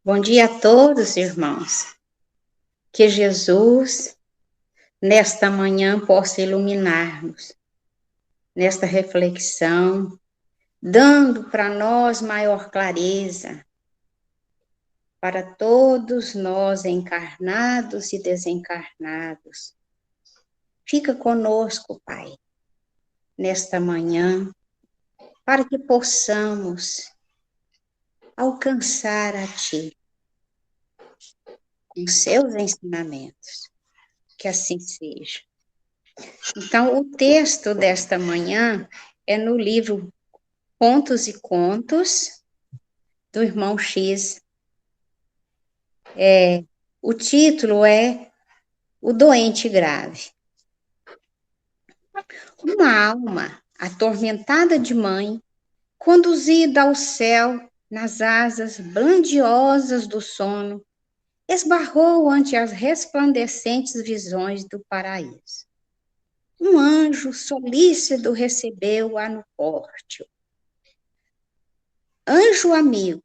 Bom dia a todos, irmãos. Que Jesus, nesta manhã, possa iluminar-nos nesta reflexão, dando para nós maior clareza, para todos nós encarnados e desencarnados. Fica conosco, Pai, nesta manhã, para que possamos alcançar a Ti com seus ensinamentos. Que assim seja. Então, o texto desta manhã é no livro Contos e Contos, do irmão X. O título é O Doente Grave. Uma alma atormentada de mãe, conduzida ao céu nas asas grandiosas do sono, esbarrou ante as resplandecentes visões do paraíso. Um anjo solícito recebeu-a no pórtico. Anjo amigo,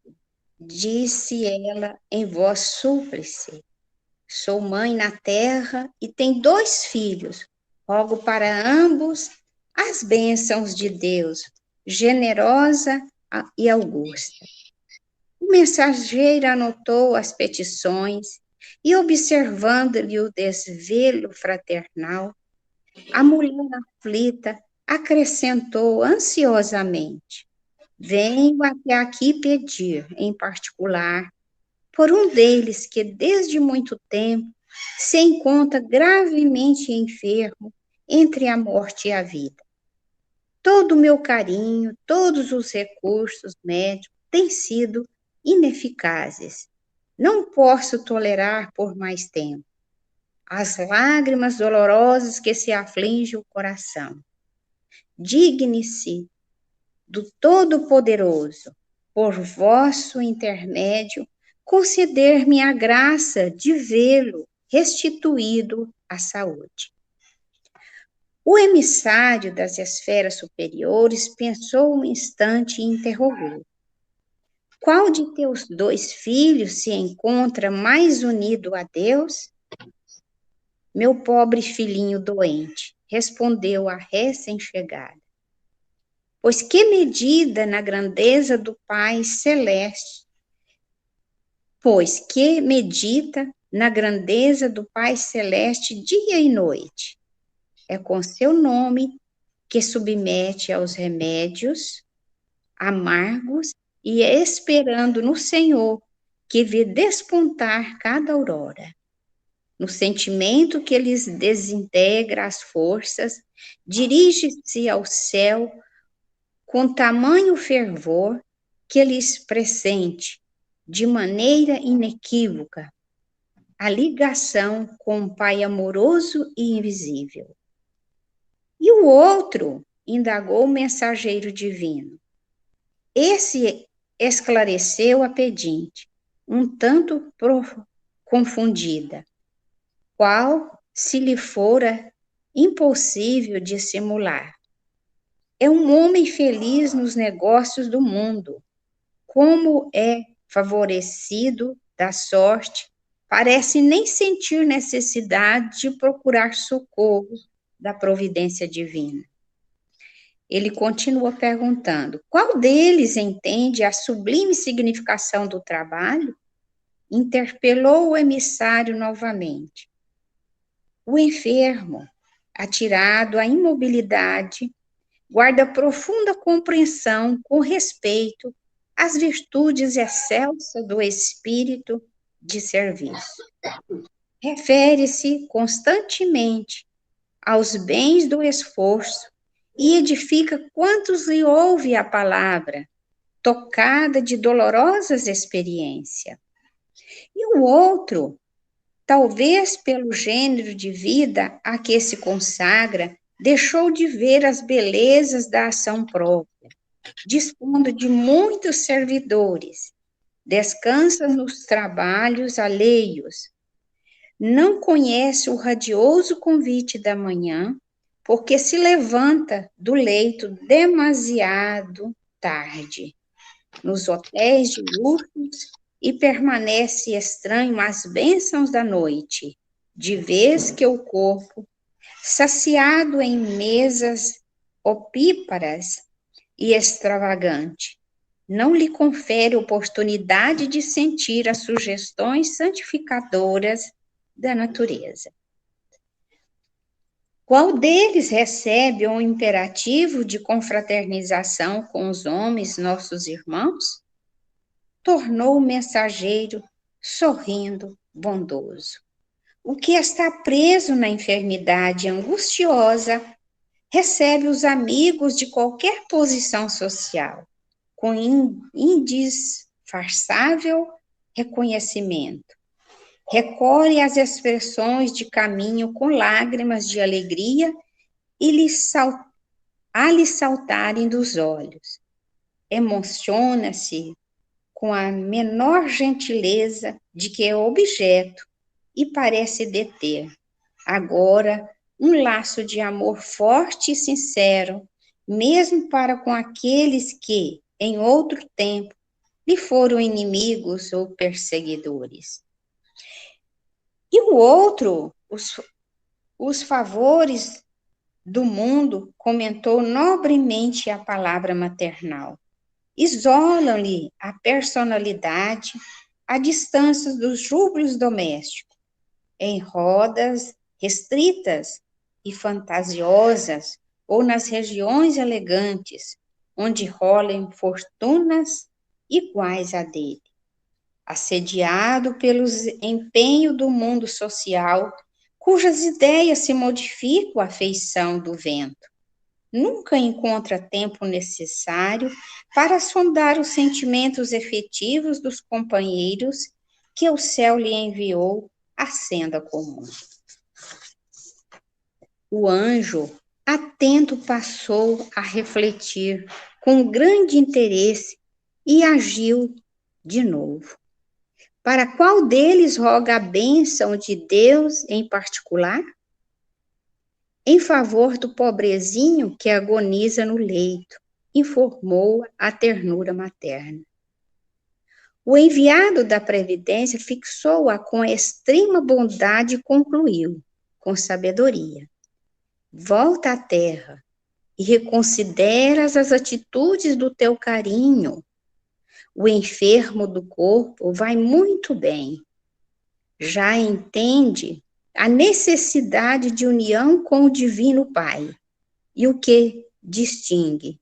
disse ela em voz súplice, sou mãe na terra e tenho 2 filhos. Rogo para ambos as bênçãos de Deus, generosa e augusta. O mensageiro anotou as petições e, observando-lhe o desvelo fraternal, a mulher aflita acrescentou ansiosamente: venho até aqui pedir, em particular, por um deles que desde muito tempo se encontra gravemente enfermo entre a morte e a vida. Todo o meu carinho, todos os recursos médicos têm sido ineficazes. Não posso tolerar por mais tempo as lágrimas dolorosas que se afligem o coração. Digne-se do Todo-Poderoso, por vosso intermédio, conceder-me a graça de vê-lo restituído à saúde. O emissário das esferas superiores pensou um instante e interrogou: qual de teus 2 filhos se encontra mais unido a Deus? Meu pobre filhinho doente, respondeu a recém-chegada. Pois que medida na grandeza do Pai Celeste, pois que medita na grandeza do Pai Celeste dia e noite. É com seu nome que submete aos remédios amargos e esperando no Senhor que vê despontar cada aurora. No sentimento que lhes desintegra as forças, dirige-se ao céu com tamanho fervor que lhes pressente, de maneira inequívoca, a ligação com o Pai amoroso e invisível. E o outro, indagou o mensageiro divino. Esse esclareceu a pedinte, um tanto confundida, qual se lhe fora impossível dissimular. É um homem feliz nos negócios do mundo. Como é favorecido da sorte, parece nem sentir necessidade de procurar socorro da providência divina. Ele continua perguntando: qual deles entende a sublime significação do trabalho? Interpelou o emissário novamente. O enfermo, atirado à imobilidade, guarda profunda compreensão com respeito às virtudes excelsas do espírito de serviço. Refere-se constantemente aos bens do esforço e edifica quantos lhe ouve a palavra, tocada de dolorosas experiências. E o outro, talvez pelo gênero de vida a que se consagra, deixou de ver as belezas da ação própria, dispondo de muitos servidores, descansa nos trabalhos alheios, não conhece o radioso convite da manhã, porque se levanta do leito demasiado tarde. Nos hotéis de luxo e permanece estranho às bênçãos da noite, de vez que o corpo, saciado em mesas opíparas e extravagante, não lhe confere oportunidade de sentir as sugestões santificadoras da natureza. Qual deles recebe um imperativo de confraternização com os homens, nossos irmãos? Tornou o mensageiro, sorrindo, bondoso. O que está preso na enfermidade angustiosa recebe os amigos de qualquer posição social, com indisfarçável reconhecimento. Recorre às expressões de caminho com lágrimas de alegria e a lhe saltarem dos olhos. Emociona-se com a menor gentileza de que é objeto e parece deter, agora, um laço de amor forte e sincero, mesmo para com aqueles que, em outro tempo, lhe foram inimigos ou perseguidores. E o outro, os favores do mundo, comentou nobremente a palavra maternal. Isolam-lhe a personalidade à distância dos júbilos domésticos, em rodas restritas e fantasiosas, ou nas regiões elegantes, onde rolam fortunas iguais a dele. Assediado pelos empenhos do mundo social, cujas ideias se modificam à feição do vento, nunca encontra tempo necessário para sondar os sentimentos efetivos dos companheiros que o céu lhe enviou à senda comum. O anjo, atento, passou a refletir com grande interesse e agiu de novo. Para qual deles roga a bênção de Deus em particular? Em favor do pobrezinho que agoniza no leito, informou a ternura materna. O enviado da Previdência fixou-a com extrema bondade e concluiu, com sabedoria: volta à terra e reconsideras as atitudes do teu carinho. O enfermo do corpo vai muito bem. Já entende a necessidade de união com o Divino Pai. E o que distingue,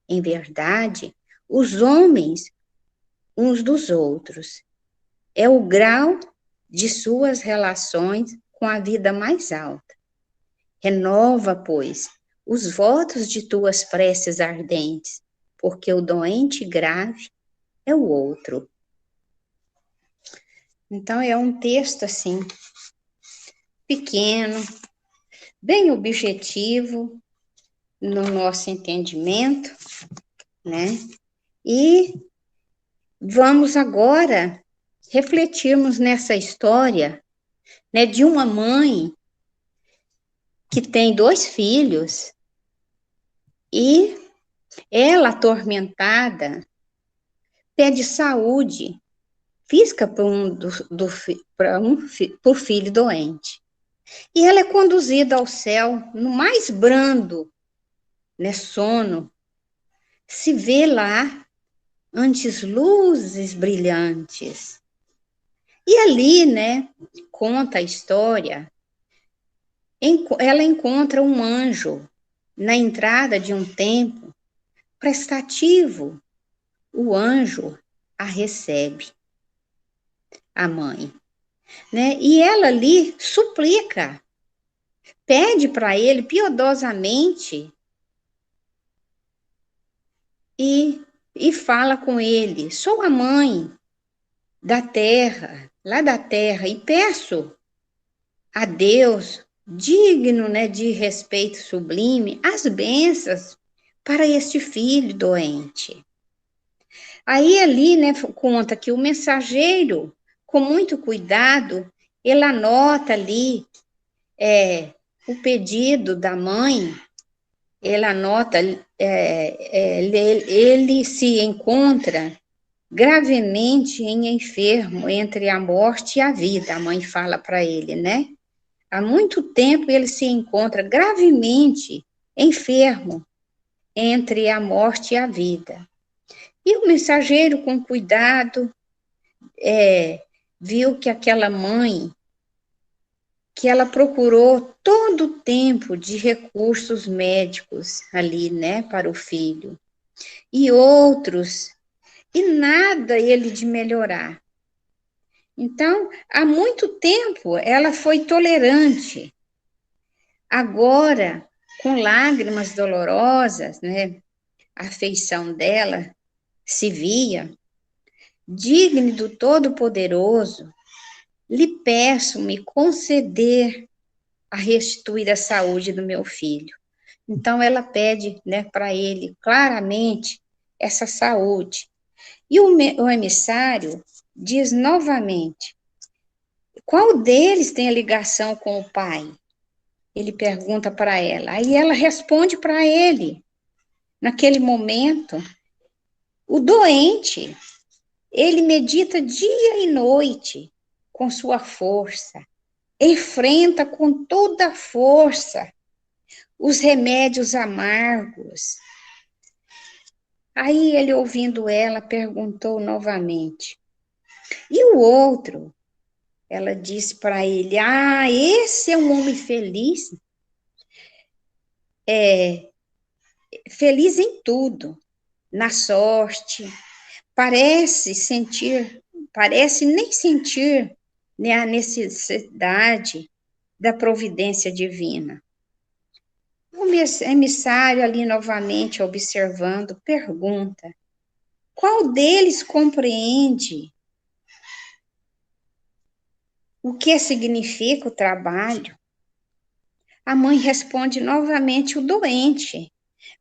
em verdade, os homens uns dos outros é o grau de suas relações com a vida mais alta. Renova, pois, os votos de tuas preces ardentes, porque o doente grave é o outro. Então, é um texto, assim, pequeno, bem objetivo no nosso entendimento, né? E vamos agora refletirmos nessa história, né, de uma mãe que tem 2 filhos e ela, atormentada, pede saúde física para o filho doente. E ela é conduzida ao céu no mais brando, né, sono. Se vê lá antes luzes brilhantes. E ali, né, conta a história, ela encontra um anjo na entrada de um templo prestativo. O anjo a recebe, a mãe, né? E ela ali suplica, pede para ele piedosamente e fala com ele: sou a mãe da terra, lá da terra, e peço a Deus, digno, né, de respeito sublime, as bênçãos para este filho doente. Aí ali, né, conta que o mensageiro, com muito cuidado, ele anota ali o pedido da mãe, ele anota, ele se encontra gravemente enfermo entre a morte e a vida, a mãe fala para ele, né? Há muito tempo ele se encontra gravemente enfermo entre a morte e a vida. E o mensageiro, com cuidado, viu que aquela mãe, que ela procurou todo o tempo de recursos médicos ali, né, para o filho, e outros, e nada ele de melhorar. Então, há muito tempo ela foi tolerante. Agora, com lágrimas dolorosas, né, a afeição dela se via, digno do Todo-Poderoso, lhe peço me conceder a restituir a saúde do meu filho. Então, ela pede, né, para ele claramente essa saúde. E o emissário diz novamente: qual deles tem a ligação com o pai? Ele pergunta para ela. Aí ela responde para ele. Naquele momento, o doente, ele medita dia e noite com sua força, enfrenta com toda a força os remédios amargos. Aí ele, ouvindo ela, perguntou novamente: e o outro? Ela disse para ele: ah, esse é um homem feliz, feliz em tudo, na sorte, parece nem sentir, né, a necessidade da providência divina. O emissário ali novamente observando, pergunta: qual deles compreende o que significa o trabalho? A mãe responde novamente: o doente.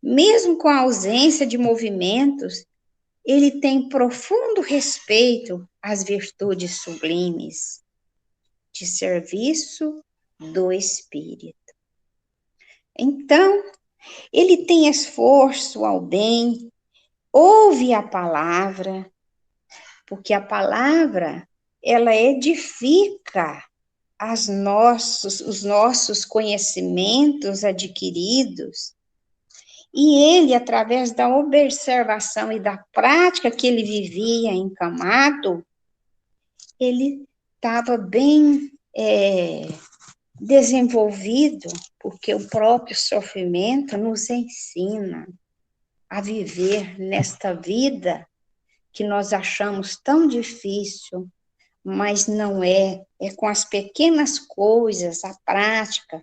Mesmo com a ausência de movimentos, ele tem profundo respeito às virtudes sublimes de serviço do espírito. Então, ele tem esforço ao bem, ouve a palavra, porque a palavra, ela edifica os nossos conhecimentos adquiridos, e ele, através da observação e da prática que ele vivia encamado, ele estava bem desenvolvido, porque o próprio sofrimento nos ensina a viver nesta vida que nós achamos tão difícil, mas não é. É com as pequenas coisas, a prática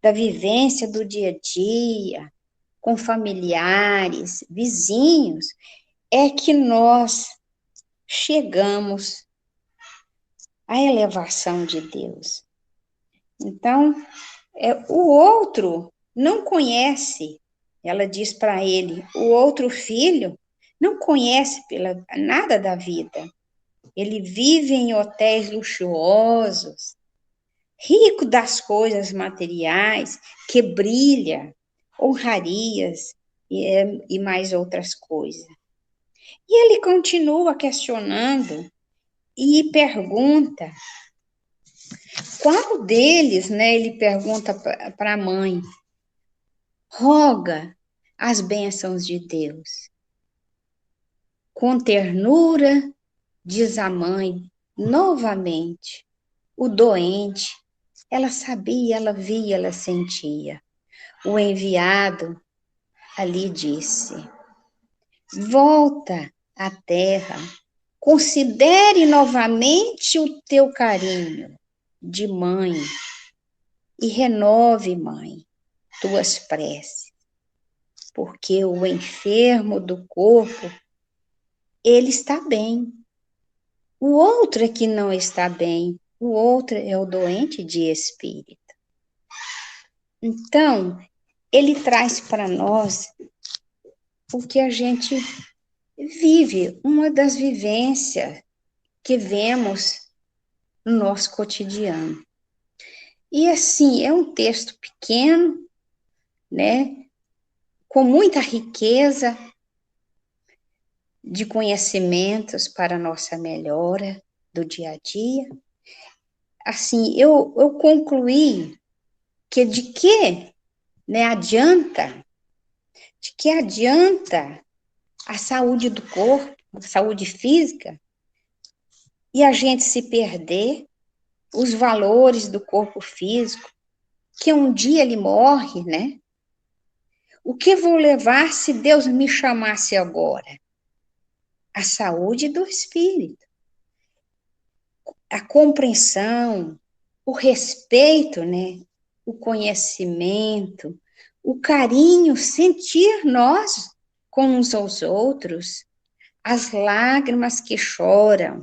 da vivência do dia a dia, com familiares, vizinhos, é que nós chegamos à elevação de Deus. Então, o outro não conhece, ela diz para ele, o outro filho não conhece nada da vida. Ele vive em hotéis luxuosos, rico das coisas materiais, que brilha, honrarias e mais outras coisas. E ele continua questionando e pergunta: qual deles, né? Ele pergunta para a mãe: roga as bênçãos de Deus. Com ternura, diz a mãe novamente: o doente, ela sabia, ela via, ela sentia. O enviado ali disse: volta à terra, considere novamente o teu carinho de mãe e renove, mãe, tuas preces, porque o enfermo do corpo, ele está bem. O outro é que não está bem, o outro é o doente de espírito. Então, ele traz para nós o que a gente vive, uma das vivências que vemos no nosso cotidiano. E assim, é um texto pequeno, né, com muita riqueza, de conhecimentos para nossa melhora do dia a dia. Assim, eu concluí que de que adianta a saúde do corpo, a saúde física, e a gente se perder os valores do corpo físico, que um dia ele morre, né? O que vou levar se Deus me chamasse agora? A saúde do espírito, a compreensão, o respeito, né? O conhecimento, o carinho, sentir nós com uns aos outros, as lágrimas que choram,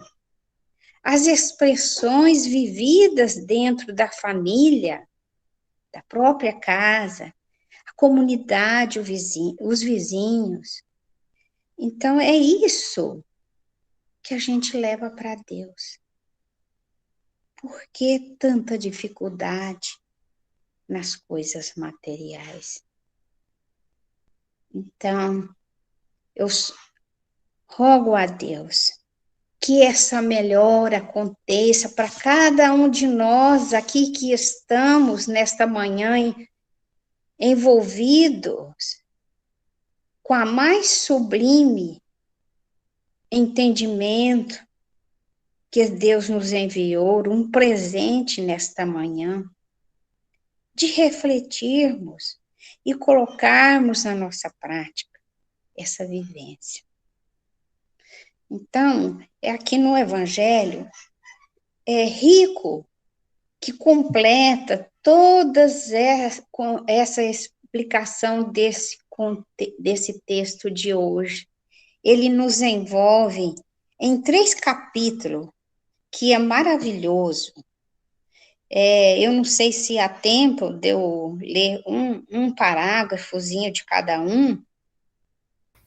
as expressões vividas dentro da família, da própria casa, a comunidade, os vizinhos. Então, é isso que a gente leva para Deus. Por que tanta dificuldade nas coisas materiais? Então, eu rogo a Deus que essa melhora aconteça para cada um de nós aqui que estamos nesta manhã envolvidos com a mais sublime entendimento que Deus nos enviou, um presente nesta manhã, de refletirmos e colocarmos na nossa prática essa vivência. Então, é aqui no Evangelho, é rico, que completa todas essa explicação desse texto de hoje. Ele nos envolve em 3 capítulos, que é maravilhoso. Eu não sei se há tempo de eu ler um parágrafozinho de cada um,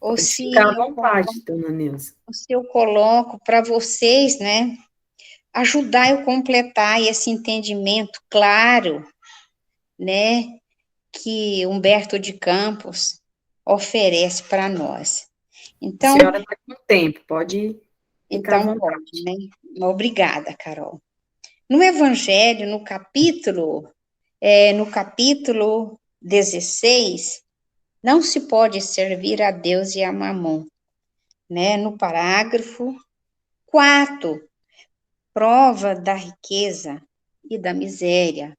ou Pode se ficar à vontade, dona Neuza. eu coloco para vocês, né, ajudar eu a completar esse entendimento claro, né, que Humberto de Campos oferece para nós. A Então, senhora está com tempo, pode ficar à pode, vontade. né? Obrigada, Carol. No Evangelho, no capítulo 16, não se pode servir a Deus e a Mamon, né? No parágrafo 4, prova da riqueza e da miséria.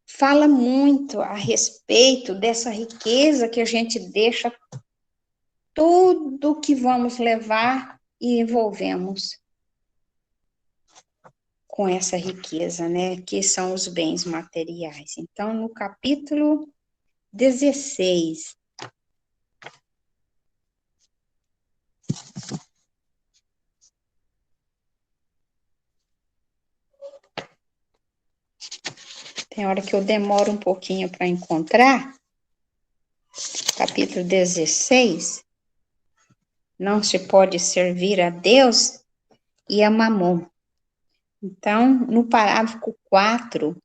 Fala muito a respeito dessa riqueza que a gente deixa tudo que vamos levar e envolvemos com essa riqueza, né, que são os bens materiais. Então, no capítulo 16, tem hora que eu demoro um pouquinho para encontrar, capítulo 16, não se pode servir a Deus e a Mamon. Então, no parágrafo 4,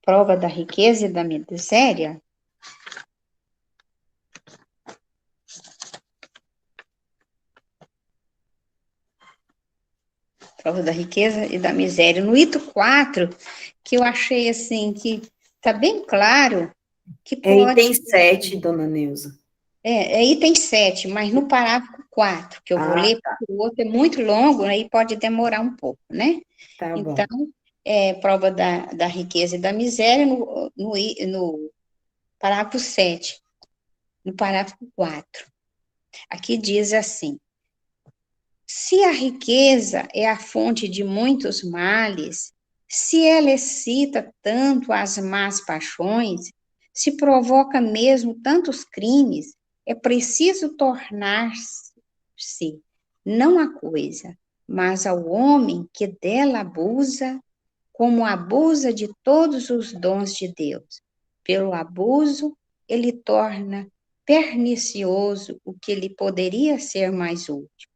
prova da riqueza e da miséria, prova da riqueza e da miséria. No item 4, que eu achei assim, que está bem claro, que É pode... item 7, dona Neuza. É item 7, mas no parágrafo 4, que eu vou Ah, ler, porque o outro é muito longo, aí pode demorar um pouco, né? tá Então, bom. prova da riqueza e da miséria no parágrafo 7, no parágrafo 4. Aqui diz assim: se a riqueza é a fonte de muitos males, se ela excita tanto as más paixões, se provoca mesmo tantos crimes, é preciso tornar-se não a coisa, mas ao homem que dela abusa, como abusa de todos os dons de Deus. Pelo abuso, ele torna pernicioso o que lhe poderia ser mais útil.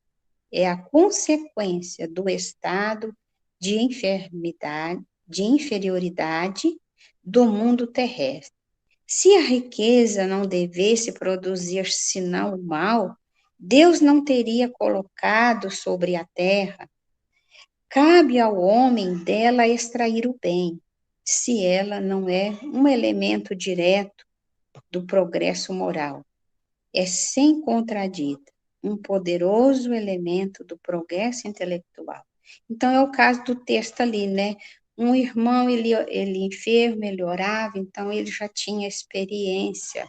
É a consequência do estado de enfermidade, de inferioridade do mundo terrestre. Se a riqueza não devesse produzir senão o mal, Deus não teria colocado sobre a terra. Cabe ao homem dela extrair o bem, se ela não é um elemento direto do progresso moral. É sem contradito, um poderoso elemento do progresso intelectual. Então, é o caso do texto ali, né? Um irmão, ele enfermo, ele orava, então ele já tinha experiência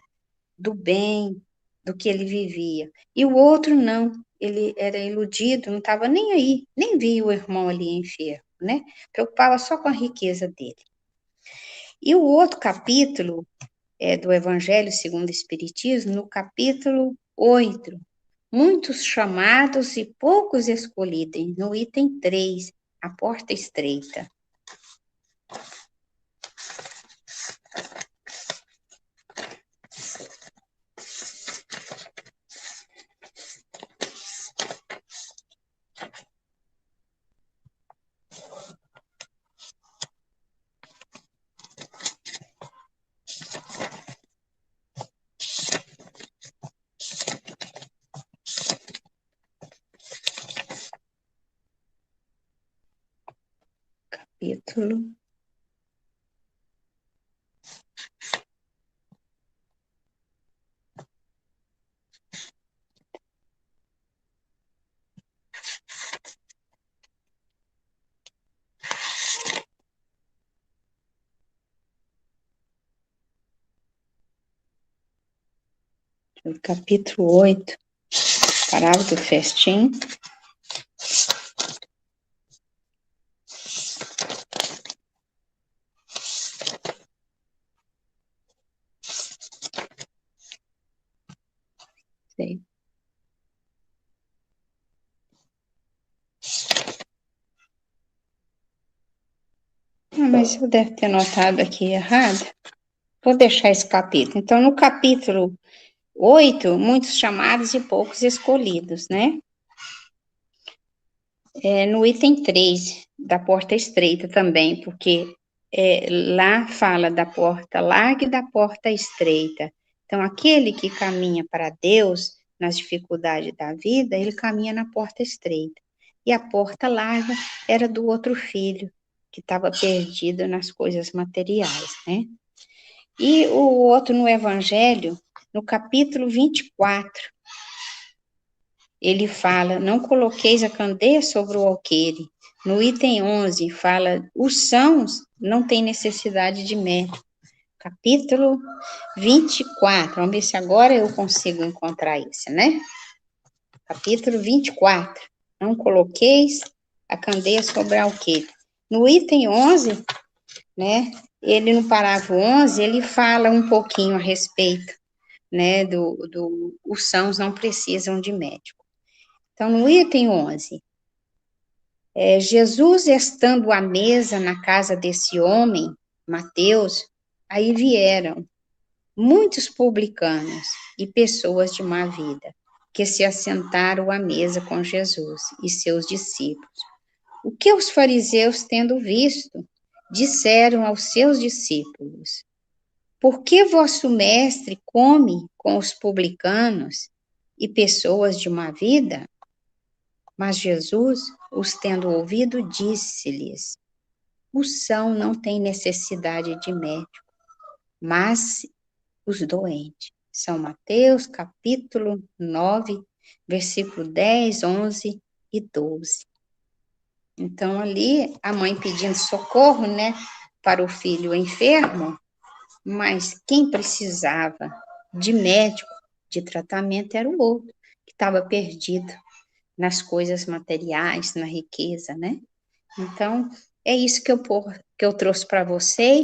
do bem, do que ele vivia. E o outro não, ele era iludido, não estava nem aí, nem via o irmão ali enfermo, né? Preocupava só com a riqueza dele. E o outro capítulo do Evangelho segundo o Espiritismo, no capítulo 8, muitos chamados e poucos escolhidos, no item 3, a porta estreita. Capítulo. Capítulo 8, parágrafo festim. Sei. Mas eu devo ter notado aqui errado. Vou deixar esse capítulo. Então, no capítulo 8, muitos chamados e poucos escolhidos, né? No item 3, da porta estreita também, porque lá fala da porta larga e da porta estreita. Então, aquele que caminha para Deus nas dificuldades da vida, ele caminha na porta estreita. E a porta larga era do outro filho, que estava perdido nas coisas materiais, né? E o outro no Evangelho, no capítulo 24, ele fala, não coloqueis a candeia sobre o alqueire. No item 11, fala, os sãos não têm necessidade de médico. Capítulo 24, vamos ver se agora eu consigo encontrar isso, né? Capítulo 24, não coloqueis a candeia sobre o alqueire. No item 11, né, ele no parágrafo 11, ele fala um pouquinho a respeito, né, os sãos não precisam de médico. Então, no item 11, Jesus estando à mesa na casa desse homem, Mateus, aí vieram muitos publicanos e pessoas de má vida, que se assentaram à mesa com Jesus e seus discípulos. O que os fariseus, tendo visto, disseram aos seus discípulos: por que vosso mestre come com os publicanos e pessoas de má vida? Mas Jesus, os tendo ouvido, disse-lhes: os sãos não têm necessidade de médico, mas os doentes. São Mateus, capítulo 9, versículo 10, 11 e 12. Então, ali, a mãe pedindo socorro, né, para o filho enfermo, mas quem precisava de médico, de tratamento, era o outro, que estava perdido nas coisas materiais, na riqueza, né? Então, é isso que eu trouxe para vocês.